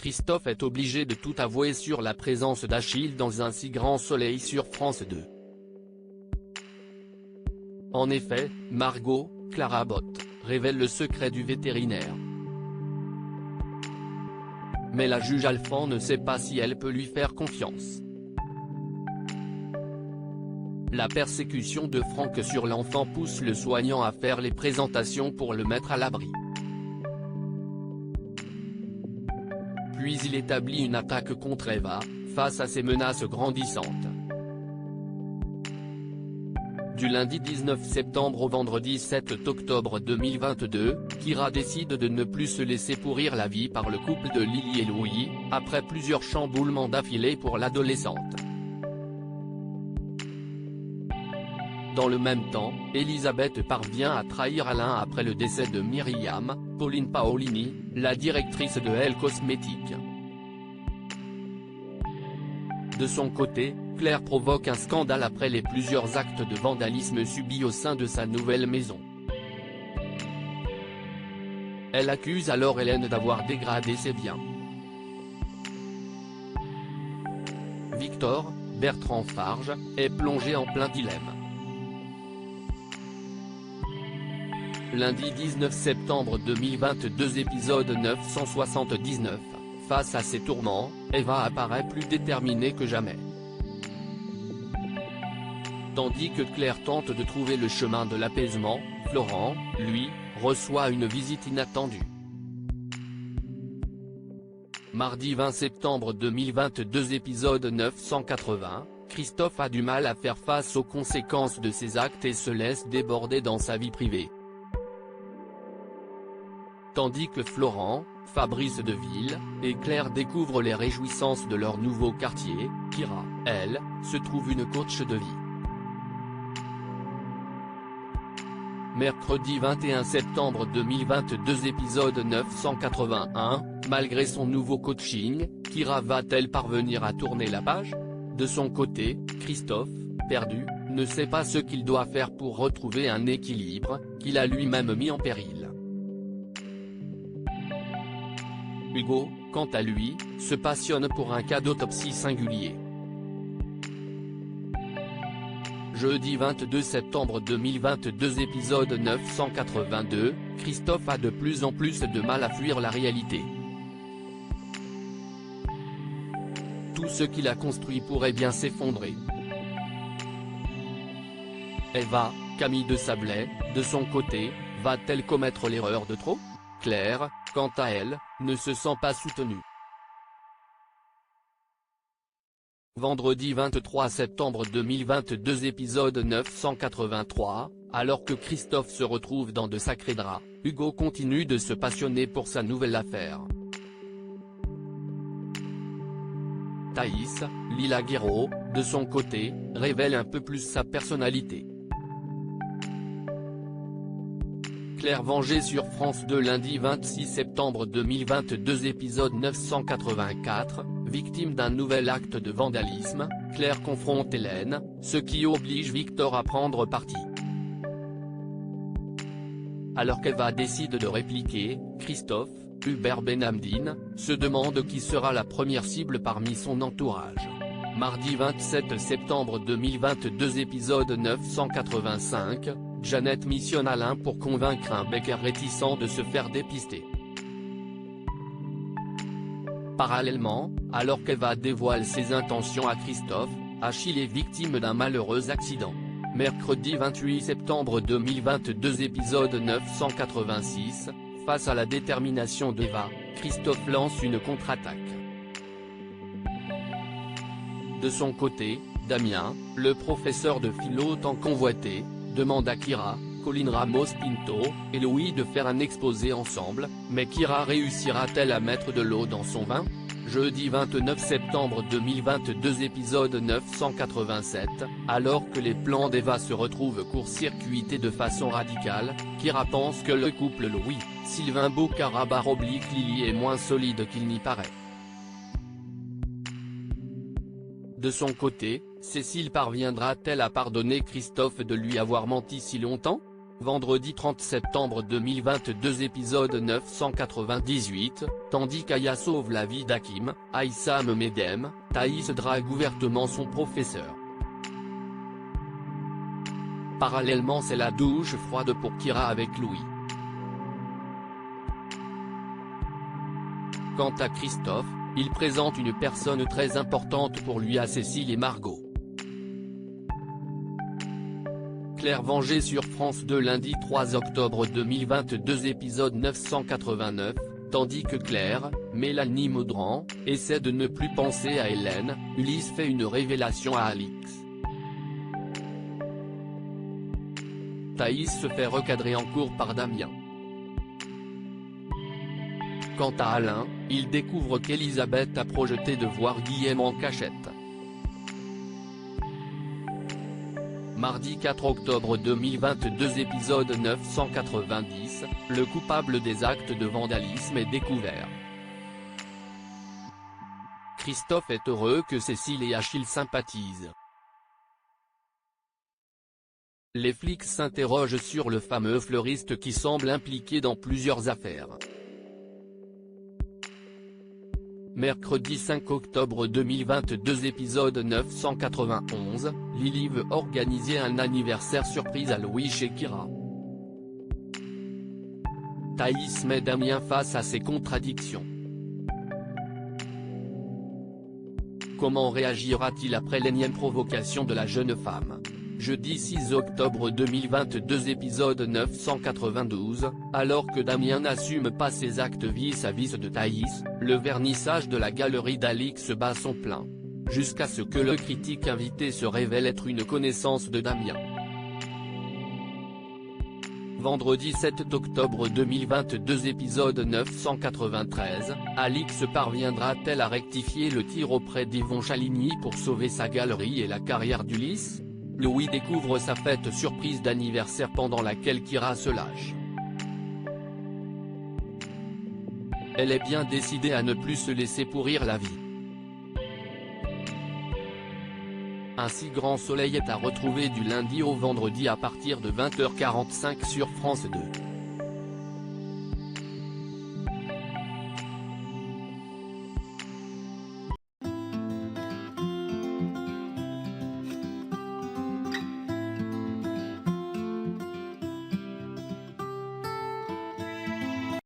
Christophe est obligé de tout avouer sur la présence d'Achille dans Un si grand soleil sur France 2. En effet, Margot, Clara Botte, révèle le secret du vétérinaire. Mais la juge Alphand ne sait pas si elle peut lui faire confiance. La persécution de Franck sur l'enfant pousse le soignant à faire les présentations pour le mettre à l'abri. Puis il établit une attaque contre Eva, face à ces menaces grandissantes. Du lundi 19 septembre au vendredi 7 octobre 2022, Kyra décide de ne plus se laisser pourrir la vie par le couple de Lily et Louis, après plusieurs chamboulements d'affilée pour l'adolescente. Dans le même temps, Elisabeth parvient à trahir Alain après le décès de Myriam, Pauline Paolini, la directrice de Elle Cosmétiques. De son côté, Claire provoque un scandale après les plusieurs actes de vandalisme subis au sein de sa nouvelle maison. Elle accuse alors Hélène d'avoir dégradé ses biens. Victor, Bertrand Farge, est plongé en plein dilemme. Lundi 19 septembre 2022 épisode 979, face à ses tourments, Eva apparaît plus déterminée que jamais. Tandis que Claire tente de trouver le chemin de l'apaisement, Florent, lui, reçoit une visite inattendue. Mardi 20 septembre 2022 épisode 980, Christophe a du mal à faire face aux conséquences de ses actes et se laisse déborder dans sa vie privée. Tandis que Florent, Fabrice Deville, et Claire découvrent les réjouissances de leur nouveau quartier, Kyra, elle, se trouve une coach de vie. Mercredi 21 septembre 2022 épisode 981, malgré son nouveau coaching, Kyra va-t-elle parvenir à tourner la page? De son côté, Christophe, perdu, ne sait pas ce qu'il doit faire pour retrouver un équilibre, qu'il a lui-même mis en péril. Hugo, quant à lui, se passionne pour un cas d'autopsie singulier. Jeudi 22 septembre 2022 épisode 982, Christophe a de plus en plus de mal à fuir la réalité. Tout ce qu'il a construit pourrait bien s'effondrer. Eva, Camille de Sablé, de son côté, va-t-elle commettre l'erreur de trop? Claire, quant à elle, ne se sent pas soutenue. Vendredi 23 septembre 2022 épisode 983, alors que Christophe se retrouve dans de sacrés draps, Hugo continue de se passionner pour sa nouvelle affaire. Thaïs, Lila Guéraud, de son côté, révèle un peu plus sa personnalité. Claire vengée sur France 2 lundi 26 septembre 2022 épisode 984, victime d'un nouvel acte de vandalisme, Claire confronte Hélène, ce qui oblige Victor à prendre parti. Alors qu'Eva décide de répliquer, Christophe, Hubert Benhamdine, se demande qui sera la première cible parmi son entourage. Mardi 27 septembre 2022 épisode 985, Jeannette missionne Alain pour convaincre un Becker réticent de se faire dépister. Parallèlement, alors qu'Eva dévoile ses intentions à Christophe, Achille est victime d'un malheureux accident. Mercredi 28 septembre 2022 épisode 986, face à la détermination d'Eva, Christophe lance une contre-attaque. De son côté, Damien, le professeur de philo tant convoité, demande à Kyra, Colline Ramos-Pinto, et Louis de faire un exposé ensemble, mais Kyra réussira-t-elle à mettre de l'eau dans son vin? Jeudi 29 septembre 2022 épisode 987, alors que les plans d'Eva se retrouvent court-circuités de façon radicale, Kyra pense que le couple Louis, Sylvain Bocara/Lily est moins solide qu'il n'y paraît. De son côté, Cécile parviendra-t-elle à pardonner Christophe de lui avoir menti si longtemps? Vendredi 30 septembre 2022 épisode 998, tandis qu'Aya sauve la vie d'Hakim, Aïssam Medem, Thaïs drague ouvertement son professeur. Parallèlement c'est la douche froide pour Kira avec Louis. Quant à Christophe, il présente une personne très importante pour lui à Cécile et Margot. Claire Vengée sur France 2 lundi 3 octobre 2022 épisode 989, tandis que Claire, Mélanie Maudran, essaie de ne plus penser à Hélène, Ulysse fait une révélation à Alix. Thaïs se fait recadrer en cours par Damien. Quant à Alain, il découvre qu'Elisabeth a projeté de voir Guillaume en cachette. Mardi 4 octobre 2022 épisode 990, le coupable des actes de vandalisme est découvert. Christophe est heureux que Cécile et Achille sympathisent. Les flics s'interrogent sur le fameux fleuriste qui semble impliqué dans plusieurs affaires. Mercredi 5 octobre 2022 épisode 991, Lily veut organiser un anniversaire surprise à Louis chez Kira. Thaïs met Damien face à ses contradictions. Comment réagira-t-il après l'énième provocation de la jeune femme? Jeudi 6 octobre 2022 épisode 992, alors que Damien n'assume pas ses actes vis-à-vis de Thaïs, le vernissage de la galerie d'Alix bat son plein. Jusqu'à ce que le critique invité se révèle être une connaissance de Damien. Vendredi 7 octobre 2022 épisode 993, Alix parviendra-t-elle à rectifier le tir auprès d'Yvon Chaligny pour sauver sa galerie et la carrière d'Ulysse? Louis découvre sa fête surprise d'anniversaire pendant laquelle Kira se lâche. Elle est bien décidée à ne plus se laisser pourrir la vie. Ainsi Grand Soleil est à retrouver du lundi au vendredi à partir de 20h45 sur France 2.